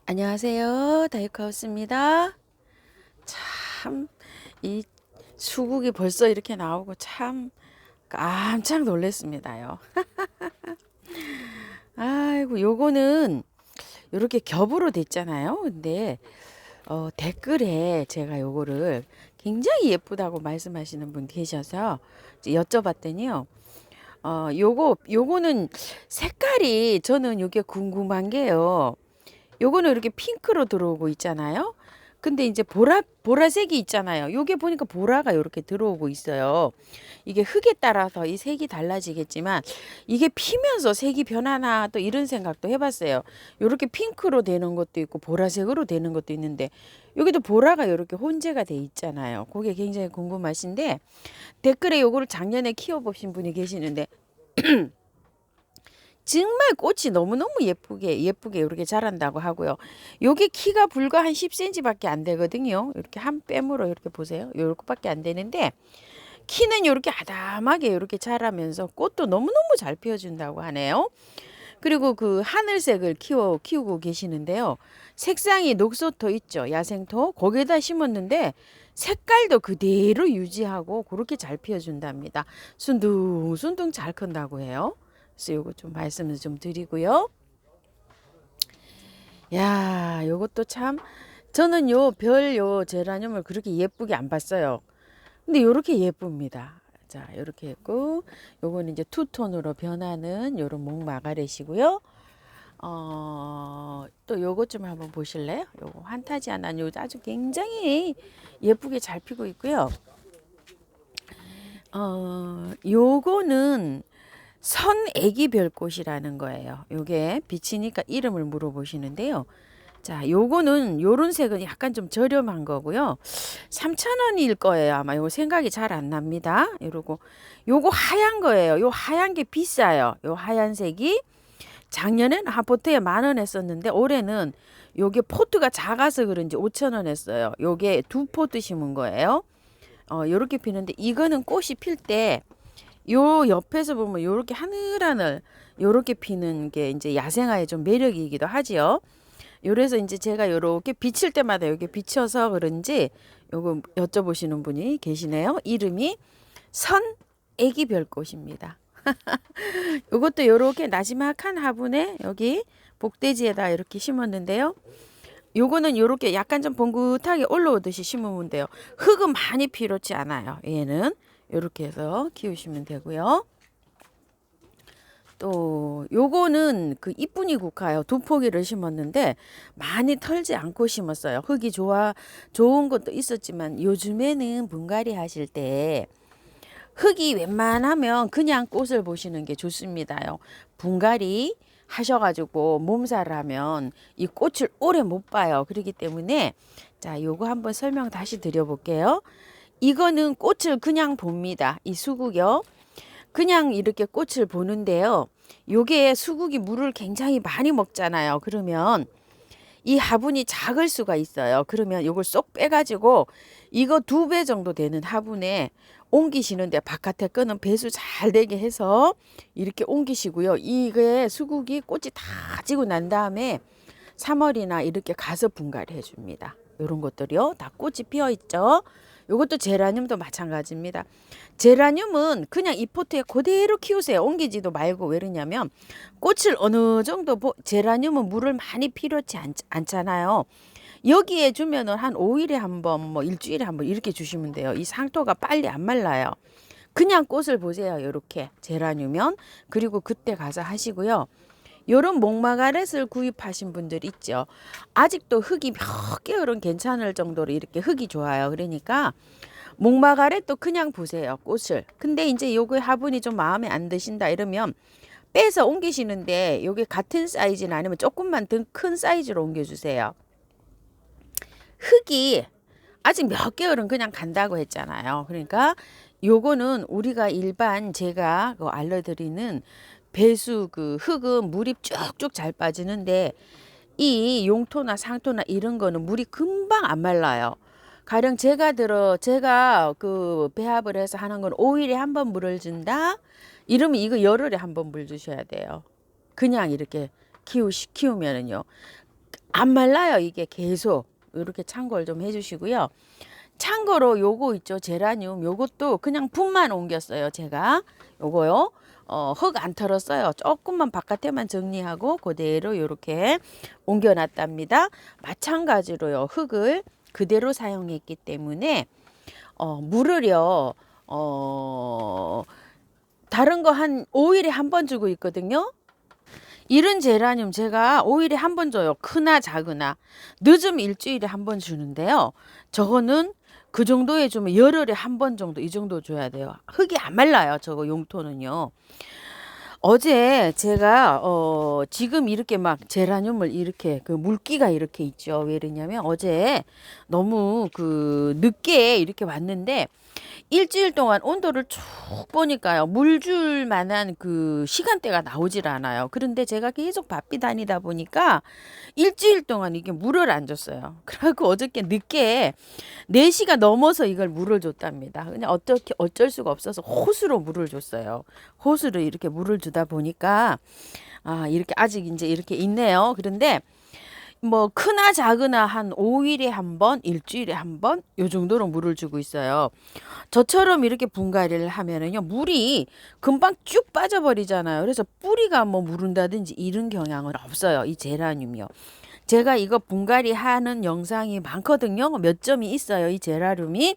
안녕하세요. 다이커스입니다. 참, 이 수국이 벌써 이렇게 나오고 참 깜짝 놀랐습니다요. 아이고, 요거는 이렇게 겹으로 됐잖아요. 근데 댓글에 제가 요거를 굉장히 예쁘다고 말씀하시는 분 계셔서 이제 여쭤봤더니요. 요거는 색깔이 저는 요게 궁금한 게요. 요거는 이렇게 핑크로 들어오고 있잖아요. 근데 이제 보라색이 있잖아요. 요게 보니까 보라가 이렇게 들어오고 있어요. 이게 흙에 따라서 이 색이 달라지겠지만 이게 피면서 색이 변하나 또 이런 생각도 해봤어요. 요렇게 핑크로 되는 것도 있고 보라색으로 되는 것도 있는데 여기도 보라가 이렇게 혼재가 돼 있잖아요. 그게 굉장히 궁금하신데 댓글에 요거를 작년에 키워보신 분이 계시는데 정말 꽃이 너무너무 예쁘게 이렇게 자란다고 하고요. 요게 키가 불과 한 10cm밖에 안 되거든요. 이렇게 한 뺨으로 이렇게 보세요. 요렇게밖에 안 되는데 키는 이렇게 아담하게 이렇게 자라면서 꽃도 너무너무 잘 피워준다고 하네요. 그리고 그 하늘색을 키우고 계시는데요. 색상이 녹소토 있죠. 야생토. 거기에다 심었는데 색깔도 그대로 유지하고 그렇게 잘 피워준답니다. 순둥순둥 잘 큰다고 해요. 그래서 요거 좀 말씀을 좀 드리고요. 야, 요것도 참 저는 요 제라늄을 그렇게 예쁘게 안 봤어요. 근데 요렇게 예쁩니다. 자, 요렇게 했고 요거는 이제 투톤으로 변하는 요런 목마가렛이고요. 또 요것 좀 한번 보실래요? 요거 환타지아나 요 아주 굉장히 예쁘게 잘 피고 있고요. 요거는 선애기별꽃이라는 거예요. 요게 비치니까 이름을 물어보시는데요. 자, 요거는 요런 색은 약간 좀 저렴한 거고요. 3,000원일 거예요. 아마 요거 생각이 잘 안 납니다. 이러고 요거 하얀 거예요. 요 하얀 게 비싸요. 요 하얀색이 작년엔 하포트에 10,000원 했었는데 올해는 요게 포트가 작아서 그런지 5,000원 했어요. 요게 두 포트 심은 거예요. 요렇게 피는데 이거는 꽃이 필 때 요 옆에서 보면 요렇게 하늘하늘 요렇게 피는 게 이제 야생화의 좀 매력이기도 하지요. 요래서 이제 제가 요렇게 비칠 때마다 여기 비쳐서 그런지 요거 여쭤보시는 분이 계시네요. 이름이 선 애기별꽃입니다. 요것도 요렇게 나지막한 화분에 여기 복대지에다 이렇게 심었는데요. 요거는 요렇게 약간 좀 봉긋하게 올라오듯이 심으면 돼요. 흙은 많이 필요치 않아요. 얘는 요렇게 해서 키우시면 되고요. 또 요거는 그 이쁜이 국화요. 두 포기를 심었는데 많이 털지 않고 심었어요. 흙이 좋은 것도 있었지만 요즘에는 분갈이 하실 때 흙이 웬만하면 그냥 꽃을 보시는 게 좋습니다요. 분갈이 하셔가지고 몸살을 하면 이 꽃을 오래 못 봐요. 그렇기 때문에 자, 요거 한번 설명 다시 드려볼게요. 이거는 꽃을 그냥 봅니다. 이 수국이요. 그냥 이렇게 꽃을 보는데요. 요게 수국이 물을 굉장히 많이 먹잖아요. 그러면 이 화분이 작을 수가 있어요. 그러면 요걸 쏙 빼가지고 이거 2배 정도 되는 화분에 옮기시는데 바깥에 거는 배수 잘 되게 해서 이렇게 옮기시고요. 이게 수국이 꽃이 다 지고 난 다음에 3월이나 이렇게 가서 분갈이 해줍니다. 요런 것들이요. 다 꽃이 피어 있죠. 요것도 제라늄도 마찬가지입니다. 제라늄은 그냥 이 포트에 그대로 키우세요. 옮기지도 말고. 왜 그러냐면 꽃을 어느 정도 제라늄은 물을 많이 필요치 않잖아요. 여기에 주면은 한 5일에 한 번, 뭐 일주일에 한 번 이렇게 주시면 돼요. 이 상토가 빨리 안 말라요. 그냥 꽃을 보세요. 요렇게 제라늄면 그리고 그때 가서 하시고요. 요런 목마가렛을 구입하신 분들 있죠. 아직도 흙이 몇 개월은 괜찮을 정도로 이렇게 흙이 좋아요. 그러니까 목마가렛도 그냥 보세요. 꽃을. 근데 이제 요거 화분이 좀 마음에 안 드신다 이러면 빼서 옮기시는데 요게 같은 사이즈는 아니면 조금만 더 큰 사이즈로 옮겨주세요. 흙이 아직 몇 개월은 그냥 간다고 했잖아요. 그러니까 요거는 우리가 일반 제가 알려드리는 배수 그 흙은 물이 쭉쭉 잘 빠지는데 이 용토나 상토나 이런 거는 물이 금방 안 말라요. 가령 제가 그 배합을 해서 하는 건 5일에 한 번 물을 준다. 이러면 이거 열흘에 한 번 물 주셔야 돼요. 그냥 이렇게 키우면은요. 안 말라요. 이게 계속 이렇게 참고를 좀 해주시고요. 참고로 요거 있죠, 제라늄. 요것도 그냥 붓만 옮겼어요, 제가. 요거요. 흙 안 털었어요. 조금만 바깥에만 정리하고 그대로 요렇게 옮겨놨답니다. 마찬가지로요, 흙을 그대로 사용했기 때문에 물을요, 다른 거 한 5일에 한 번 주고 있거든요. 이런 제라늄 제가 5일에 한 번 줘요. 크나 작으나. 늦으면 일주일에 한 번 주는데요. 저거는 그 정도에 주면 열흘에 한 번 정도, 이 정도 줘야 돼요. 흙이 안 말라요. 저거 용토는요. 어제 제가 지금 이렇게 막 제라늄을 이렇게 그 물기가 이렇게 있죠. 왜 그러냐면 어제 너무 그 늦게 이렇게 왔는데 일주일 동안 온도를 쭉 보니까요. 물 줄 만한 그 시간대가 나오질 않아요. 그런데 제가 계속 바삐 다니다 보니까 일주일 동안 이게 물을 안 줬어요. 그래갖고 어저께 늦게 4시가 넘어서 이걸 물을 줬답니다. 그냥 어쩔 수가 없어서 호수로 물을 줬어요. 호수로 이렇게 물을 주다 보니까 이렇게 아직 이제 이렇게 있네요. 그런데 뭐 크나 작으나 한 5일에 한 번, 일주일에 한 번, 요 정도로 물을 주고 있어요. 저처럼 이렇게 분갈이를 하면은요, 물이 금방 쭉 빠져버리잖아요. 그래서 뿌리가 뭐 무른다든지 이런 경향은 없어요. 이 제라늄이요. 제가 이거 분갈이 하는 영상이 많거든요. 몇 점이 있어요. 이 제라늄이.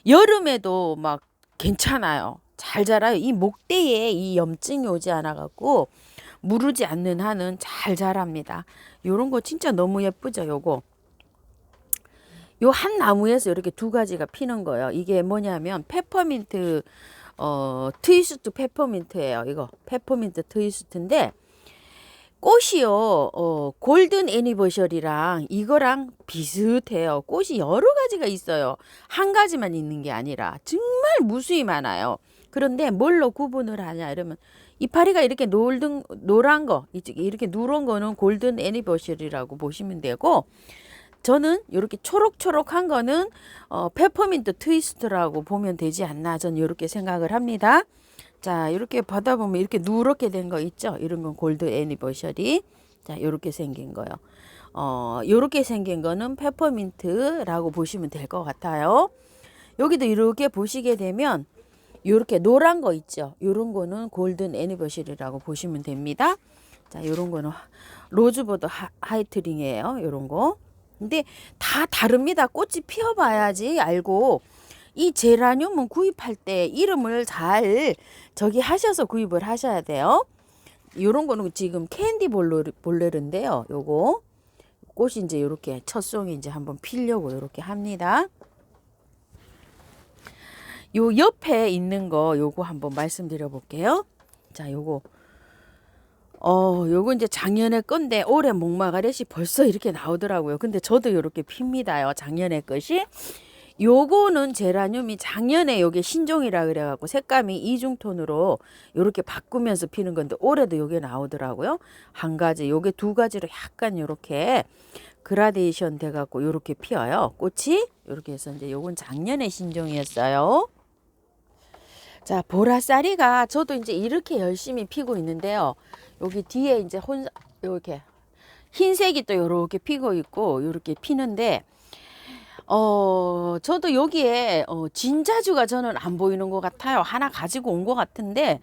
여름에도 막 괜찮아요. 잘 자라요. 이 목대에 이 염증이 오지 않아 갖고 무르지 않는 한은 잘 자랍니다. 요런 거 진짜 너무 예쁘죠, 요거. 요 한 나무에서 이렇게 2가지가 피는 거예요. 이게 뭐냐면 페퍼민트 트위스트 페퍼민트예요. 이거 페퍼민트 트위스트인데 꽃이요, 골든 애니버셔리랑 이거랑 비슷해요. 꽃이 여러 가지가 있어요. 한 가지만 있는 게 아니라 정말 무수히 많아요. 그런데 뭘로 구분을 하냐 이러면 이파리가 이렇게 노란 거, 이렇게 누런 거는 골든 애니버셔리라고 보시면 되고, 저는 이렇게 초록초록한 거는 페퍼민트 트위스트라고 보면 되지 않나, 저는 이렇게 생각을 합니다. 자, 이렇게 받아보면 이렇게 누렇게 된 거 있죠? 이런 건 골드 애니버셔리. 자, 이렇게 생긴 거요. 이렇게 생긴 거는 페퍼민트라고 보시면 될 것 같아요. 여기도 이렇게 보시게 되면 이렇게 노란 거 있죠? 이런 거는 골든 애니버셔리라고 보시면 됩니다. 자, 이런 거는 로즈보드 하이트링이에요. 이런 거. 근데 다 다릅니다. 꽃이 피어봐야지 알고. 이 제라늄은 구입할 때 이름을 잘 저기 하셔서 구입을 하셔야 돼요. 요런 거는 지금 캔디 볼레르인데요. 요거 꽃이 이제 이렇게 첫 송이 이제 한번 피려고 이렇게 합니다. 요 옆에 있는 거 요거 한번 말씀드려 볼게요. 자, 요거 요거 이제 작년에 건데 올해 목마가렛이 벌써 이렇게 나오더라고요. 근데 저도 이렇게 핍니다요. 작년에 것이. 요거는 제라늄이 작년에 요게 신종이라 그래갖고 색감이 이중톤으로 요렇게 바꾸면서 피는 건데 올해도 요게 나오더라고요. 한 가지, 요게 2가지로 약간 요렇게 그라데이션 돼갖고 요렇게 피어요. 꽃이 요렇게 해서 이제 요건 작년에 신종이었어요. 자, 보라쌀이가 저도 이제 이렇게 열심히 피고 있는데요. 여기 뒤에 이제 요렇게 흰색이 또 요렇게 피고 있고 요렇게 피는데 저도 여기에 진자주가 저는 안 보이는 것 같아요. 하나 가지고 온 것 같은데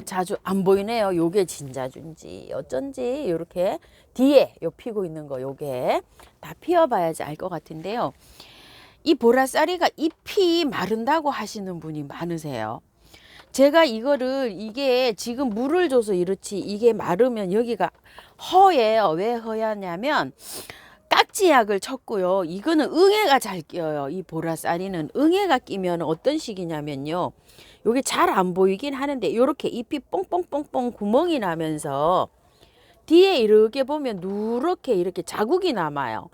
자주 안 보이네요. 요게 진자주인지 어쩐지 요렇게 뒤에 요 피고 있는 거 요게 다 피워봐야지 알 것 같은데요. 이 보라쌀이가 잎이 마른다고 하시는 분이 많으세요. 제가 이게 지금 물을 줘서 이렇지 이게 마르면 여기가 허예요. 왜 허야냐면 깍지약을 쳤고요. 이거는 응애가 잘 끼어요. 이 보라쌀이는 응애가 끼면 어떤 식이냐면요. 요게 잘 안 보이긴 하는데 이렇게 잎이 뽕뽕뽕뽕 구멍이 나면서 뒤에 이렇게 보면 누렇게 이렇게 자국이 남아요.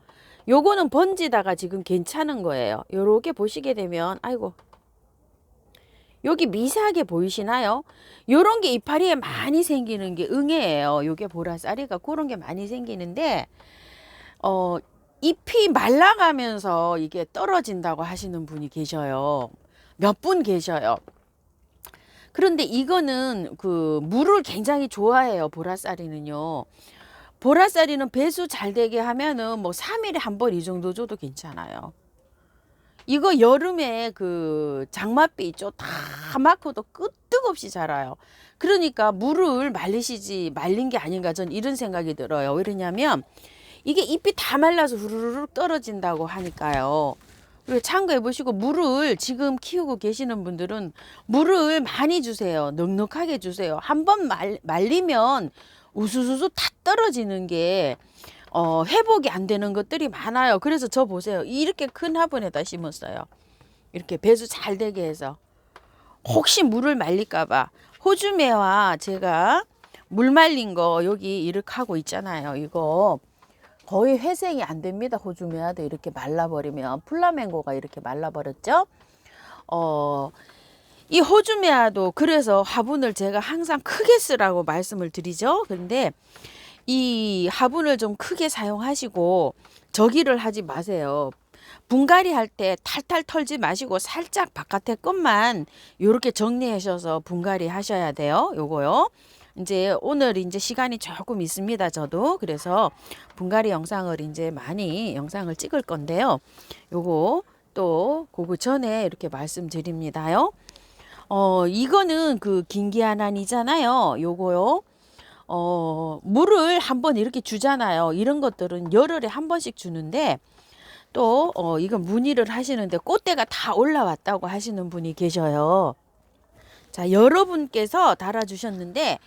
요거는 번지다가 지금 괜찮은 거예요. 요렇게 보시게 되면 아이고 여기 미세하게 보이시나요? 요런 게 이파리에 많이 생기는 게 응애예요. 요게 보라쌀이가 그런 게 많이 생기는데 잎이 말라가면서 이게 떨어진다고 하시는 분이 계셔요. 몇 분 계셔요. 그런데 이거는 그 물을 굉장히 좋아해요. 보라쌀이는요. 보라쌀이는 배수 잘 되게 하면은 뭐 3일에 한 번 이 정도 줘도 괜찮아요. 이거 여름에 그 장맛비 있죠? 다 막혀도 끄떡없이 자라요. 그러니까 물을 말리시지 말린 게 아닌가 전 이런 생각이 들어요. 왜냐면 이게 잎이 다 말라서 후루룩 떨어진다고 하니까요. 그리고 참고해 보시고 물을 지금 키우고 계시는 분들은 물을 많이 주세요. 넉넉하게 주세요. 한번 말리면 우수수수 다 떨어지는 게 회복이 안 되는 것들이 많아요. 그래서 저 보세요. 이렇게 큰 화분에다 심었어요. 이렇게 배수 잘 되게 해서. 혹시 물을 말릴까봐 호주매와 제가 물 말린 거 여기 이렇게 하고 있잖아요. 이거 거의 회생이 안 됩니다. 호주매화도 이렇게 말라버리면. 플라멩고가 이렇게 말라버렸죠. 이 호주매화도 그래서 화분을 제가 항상 크게 쓰라고 말씀을 드리죠. 근데 이 화분을 좀 크게 사용하시고 저기를 하지 마세요. 분갈이 할 때 탈탈 털지 마시고 살짝 바깥에 것만 요렇게 정리하셔서 분갈이 하셔야 돼요. 요거요. 이제 오늘 이제 시간이 조금 있습니다. 저도 그래서 분갈이 영상을 이제 많이 영상을 찍을 건데요. 요거 또 그거 전에 이렇게 말씀드립니다요. 이거는 그 긴기아난이잖아요. 요거요. 물을 한번 이렇게 주잖아요. 이런 것들은 열흘에 한 번씩 주는데 또 이건 문의를 하시는데 꽃대가 다 올라왔다고 하시는 분이 계셔요. 자, 여러분께서 달아주셨는데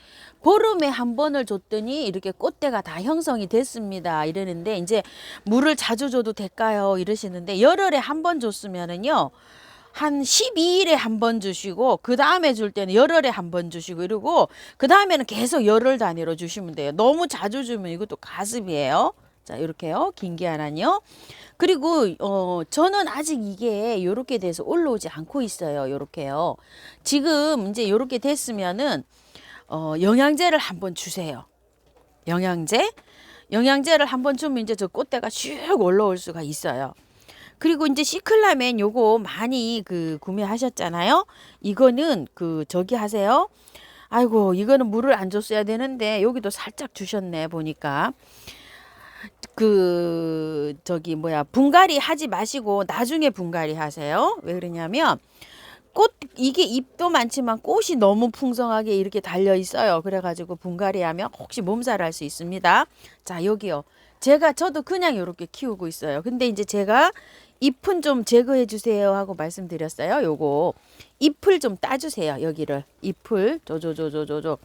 보름에 한 번을 줬더니 이렇게 꽃대가 다 형성이 됐습니다. 이러는데 이제 물을 자주 줘도 될까요? 이러시는데 열흘에 한 번 줬으면은요. 한 12일에 한 번 주시고 그 다음에 줄 때는 열흘에 한 번 주시고 이러고 그 다음에는 계속 열흘 단위로 주시면 돼요. 너무 자주 주면 이것도 가습이에요. 자, 이렇게요. 긴기아난이요. 그리고 저는 아직 이게 요렇게 돼서 올라오지 않고 있어요. 요렇게요. 지금 이제 요렇게 됐으면은 영양제를 한번 주세요. 영양제를 한번 주면 이제 저 꽃대가 슉 올라올 수가 있어요. 그리고 이제 시클라멘 요거 많이 그 구매하셨잖아요. 이거는 그 저기 하세요. 아이고 이거는 물을 안 줬어야 되는데 여기도 살짝 주셨네 보니까. 그 저기 뭐야 분갈이 하지 마시고 나중에 분갈이 하세요. 왜 그러냐면 꽃 이게 잎도 많지만 꽃이 너무 풍성하게 이렇게 달려 있어요. 그래가지고 분갈이하면 혹시 몸살할 수 있습니다. 자 여기요. 저도 그냥 이렇게 키우고 있어요. 근데 이제 제가 잎은 좀 제거해 주세요 하고 말씀드렸어요. 요거 잎을 좀 따주세요. 여기를 잎을 조조조조조조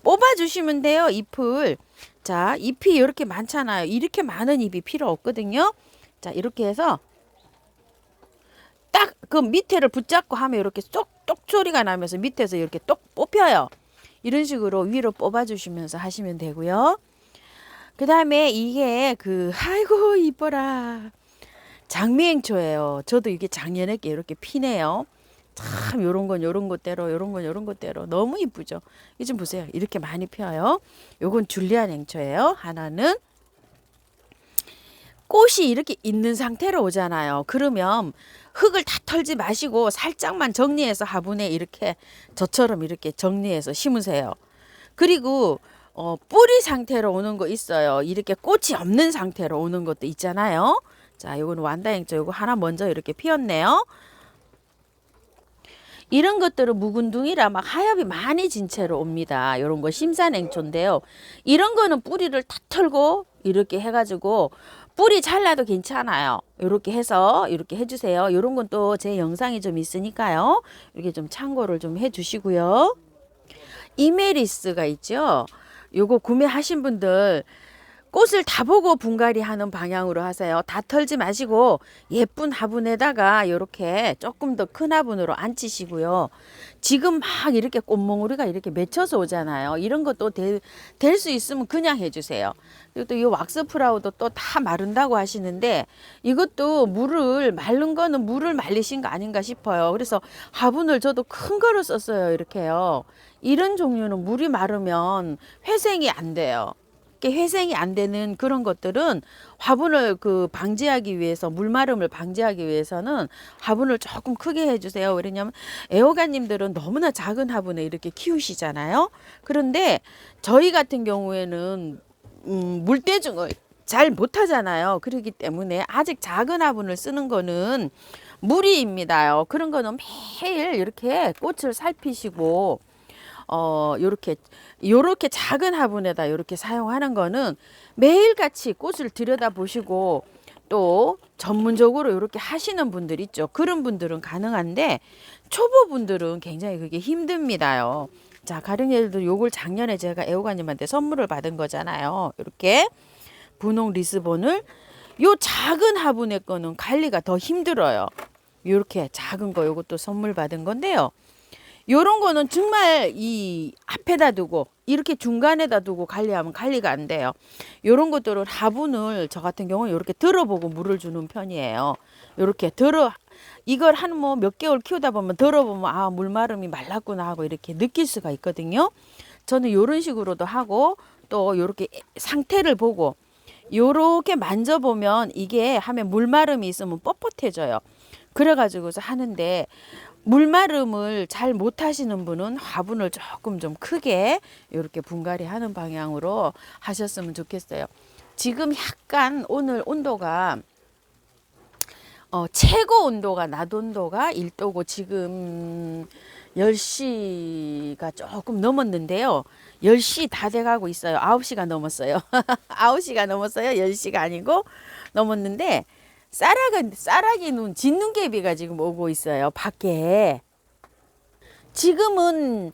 뽑아 주시면 돼요. 잎을. 자, 잎이 이렇게 많잖아요. 이렇게 많은 잎이 필요 없거든요. 자, 이렇게 해서 딱 그 밑에를 붙잡고 하면 이렇게 쏙똑 소리가 나면서 밑에서 이렇게 똑 뽑혀요. 이런 식으로 위로 뽑아 주시면서 하시면 되고요. 그 다음에 이게 아이고 이뻐라. 장미행초예요. 저도 이게 작년에 이렇게 피네요. 참 요런 건 요런 것대로 요런 건 요런 것대로 너무 이쁘죠. 이 좀 보세요. 이렇게 많이 펴요. 요건 줄리안 행초예요. 하나는 꽃이 이렇게 있는 상태로 오잖아요. 그러면 흙을 다 털지 마시고 살짝만 정리해서 화분에 이렇게 저처럼 이렇게 정리해서 심으세요. 그리고 뿌리 상태로 오는 거 있어요. 이렇게 꽃이 없는 상태로 오는 것도 있잖아요. 자, 요거는 완다행초 요거 하나 먼저 이렇게 피었네요. 이런 것들은 묵은둥이라 막 하엽이 많이 진 채로 옵니다. 요런 거 심산행초인데요. 이런 거는 뿌리를 다 털고 이렇게 해가지고 뿌리 잘라도 괜찮아요. 이렇게 해서 이렇게 해주세요. 요런 건 또 제 영상이 좀 있으니까요. 이렇게 좀 참고를 좀 해주시고요. 이메리스가 있죠. 요거 구매하신 분들 꽃을 다 보고 분갈이 하는 방향으로 하세요. 다 털지 마시고 예쁜 화분에다가 이렇게 조금 더 큰 화분으로 앉히시고요. 지금 막 이렇게 꽃몽우리가 이렇게 맺혀서 오잖아요. 이런 것도 될 수 있으면 그냥 해주세요. 그리고 또 이 왁스 플라워도 또 다 마른다고 하시는데 이것도 마른 거는 물을 말리신 거 아닌가 싶어요. 그래서 화분을 저도 큰 거를 썼어요. 이렇게요. 이런 종류는 물이 마르면 회생이 안 돼요. 회생이 안 되는 그런 것들은 화분을 방지하기 위해서 물마름을 방지하기 위해서는 화분을 조금 크게 해주세요. 왜냐면 애호가님들은 너무나 작은 화분에 이렇게 키우시잖아요. 그런데 저희 같은 경우에는 물대중을 잘 못하잖아요. 그렇기 때문에 아직 작은 화분을 쓰는 거는 무리입니다요. 그런 거는 매일 이렇게 꽃을 살피시고 요렇게 작은 화분에다 요렇게 사용하는 거는 매일같이 꽃을 들여다보시고 또 전문적으로 이렇게 하시는 분들 있죠. 그런 분들은 가능한데 초보분들은 굉장히 그게 힘듭니다요. 자, 가령 예를 들어 요걸 작년에 제가 애호가님한테 선물을 받은 거잖아요. 이렇게 분홍 리스본을 요 작은 화분의 거는 관리가 더 힘들어요. 이렇게 작은 거 요것도 선물 받은 건데요. 요런 거는 정말 이 앞에다 두고 이렇게 중간에다 두고 관리하면 관리가 안 돼요. 요런 것들은 화분을 저 같은 경우는 이렇게 들어보고 물을 주는 편이에요. 이렇게 이걸 한 뭐 몇 개월 키우다 보면 들어보면 아, 물마름이 말랐구나 하고 이렇게 느낄 수가 있거든요. 저는 요런 식으로도 하고 또 요렇게 상태를 보고 요렇게 만져보면 이게 하면 물마름이 있으면 뻣뻣해져요. 그래가지고서 하는데 물마름을 잘 못하시는 분은 화분을 조금 좀 크게 이렇게 분갈이 하는 방향으로 하셨으면 좋겠어요. 지금 약간 오늘 온도가 최고 온도가 낮 온도가 1도고 지금 10시가 조금 넘었는데요. 10시 다 돼가고 있어요. 9시가 넘었어요. 9시가 넘었어요. 10시가 아니고 넘었는데 쌀아기 진눈개비가 지금 오고 있어요. 밖에. 지금은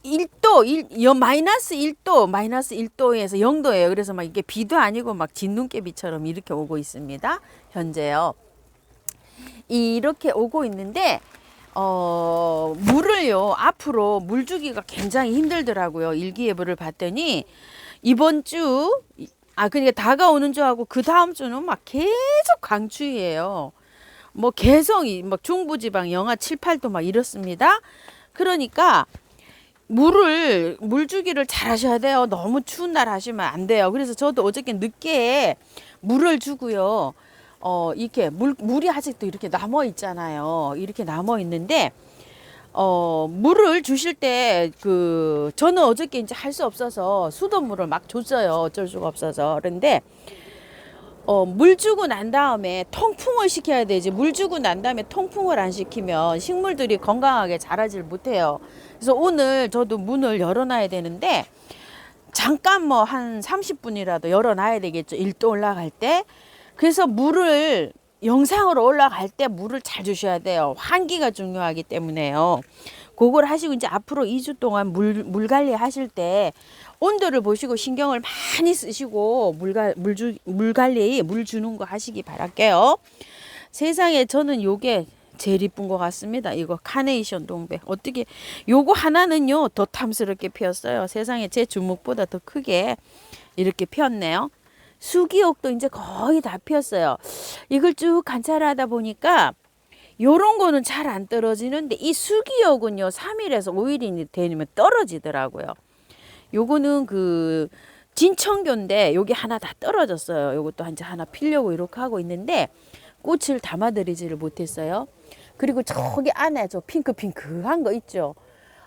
1도, 마이너스 1도, 마이너스 1도에서 0도예요. 그래서 막 이게 비도 아니고 막 진눈개비처럼 이렇게 오고 있습니다. 현재요. 이렇게 오고 있는데 물을요 앞으로 물 주기가 굉장히 힘들더라고요. 일기예보를 봤더니 이번 주 그러니까 다가오는 주하고 그 다음 주는 막 계속 강추위예요. 뭐 개성이 막 중부지방 영하 7, 8도 막 이렇습니다. 그러니까 물 주기를 잘 하셔야 돼요. 너무 추운 날 하시면 안 돼요. 그래서 저도 어저께 늦게 물을 주고요. 이렇게 물이 아직도 이렇게 남아 있잖아요. 이렇게 남아 있는데 물을 주실 때 저는 어저께 이제 할 수 없어서 수돗물을 막 줬어요. 어쩔 수가 없어서. 그런데 물 주고 난 다음에 통풍을 시켜야 되지. 물 주고 난 다음에 통풍을 안 시키면 식물들이 건강하게 자라질 못해요. 그래서 오늘 저도 문을 열어놔야 되는데 잠깐 뭐 한 30분이라도 열어놔야 되겠죠. 1도 올라갈 때. 그래서 물을 영상으로 올라갈 때 물을 잘 주셔야 돼요. 환기가 중요하기 때문에요. 그걸 하시고 이제 앞으로 2주 동안 물 관리 하실 때 온도를 보시고 신경을 많이 쓰시고 물 관리, 물 주는 거 하시기 바랄게요. 세상에 저는 요게 제일 이쁜 것 같습니다. 이거 카네이션 동백. 어떻게 요거 하나는요 더 탐스럽게 피었어요. 세상에 제 주먹보다 더 크게 이렇게 피었네요. 수기옥도 이제 거의 다 피었어요. 이걸 쭉 관찰하다 보니까 요런 거는 잘 안 떨어지는데 이 수기옥은요 3일에서 5일이 되면 떨어지더라고요. 요거는 진청교인데 여기 하나 다 떨어졌어요. 요것도 이제 하나 피려고 이렇게 하고 있는데 꽃을 담아드리지를 못했어요. 그리고 저기 안에 저 핑크한 거 있죠.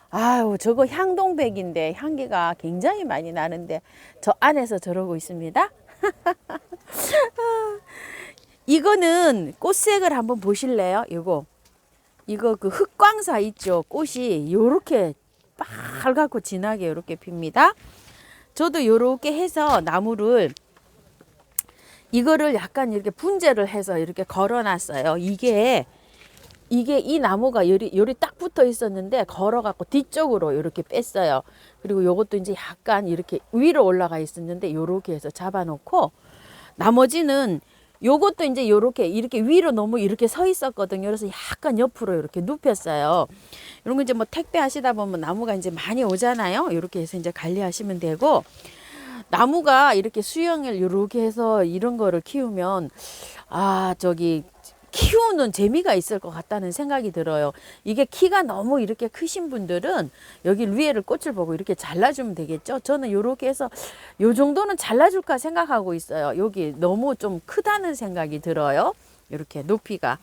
아유, 저거 향동백인데 향기가 굉장히 많이 나는데 저 안에서 저러고 있습니다. 이거는 꽃색을 한번 보실래요? 이거 흑광사 있죠. 꽃이 요렇게 빨갛고 진하게 요렇게 핍니다. 저도 요렇게 해서 나무를 이거를 약간 이렇게 분재를 해서 이렇게 걸어 놨어요. 이게 이 나무가 요리 딱 붙어 있었는데 걸어갖고 뒤쪽으로 이렇게 뺐어요. 그리고 요것도 이제 약간 이렇게 위로 올라가 있었는데 요렇게 해서 잡아놓고 나머지는 요것도 이제 요렇게 이렇게 위로 너무 이렇게 서 있었거든요. 그래서 약간 옆으로 이렇게 눕혔어요. 이런 거 이제 뭐 택배 하시다 보면 나무가 이제 많이 오잖아요. 이렇게 해서 이제 관리하시면 되고 나무가 이렇게 수영을 이렇게 해서 이런 거를 키우면 키우는 재미가 있을 것 같다는 생각이 들어요. 이게 키가 너무 이렇게 크신 분들은 여기 위에를 꽃을 보고 이렇게 잘라주면 되겠죠. 저는 이렇게 해서 요 정도는 잘라줄까 생각하고 있어요. 여기 너무 좀 크다는 생각이 들어요. 이렇게 높이가.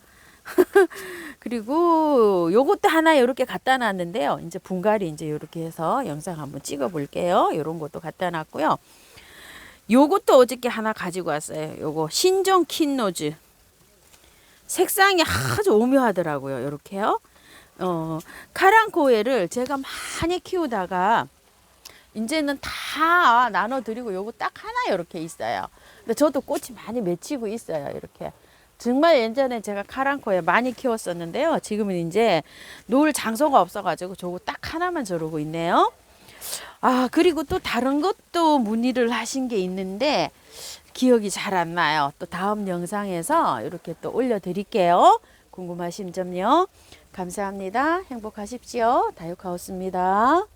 그리고 요것도 하나 이렇게 갖다 놨는데요. 이제 분갈이 이제 이렇게 해서 영상 한번 찍어 볼게요. 요런 것도 갖다 놨고요. 요것도 어저께 하나 가지고 왔어요. 요거 신종 킨노즈. 색상이 아주 오묘하더라고요. 요렇게요. 카랑코에를 제가 많이 키우다가 이제는 다 나눠드리고 요거 딱 하나 이렇게 있어요. 근데 저도 꽃이 많이 맺히고 있어요. 이렇게. 정말 예전에 제가 카랑코에 많이 키웠었는데요. 지금은 이제 놓을 장소가 없어가지고 저거 딱 하나만 저러고 있네요. 아, 그리고 또 다른 것도 문의를 하신 게 있는데 기억이 잘 안 나요. 또 다음 영상에서 이렇게 또 올려드릴게요. 궁금하신 점요. 감사합니다. 행복하십시오. 다육하우스입니다.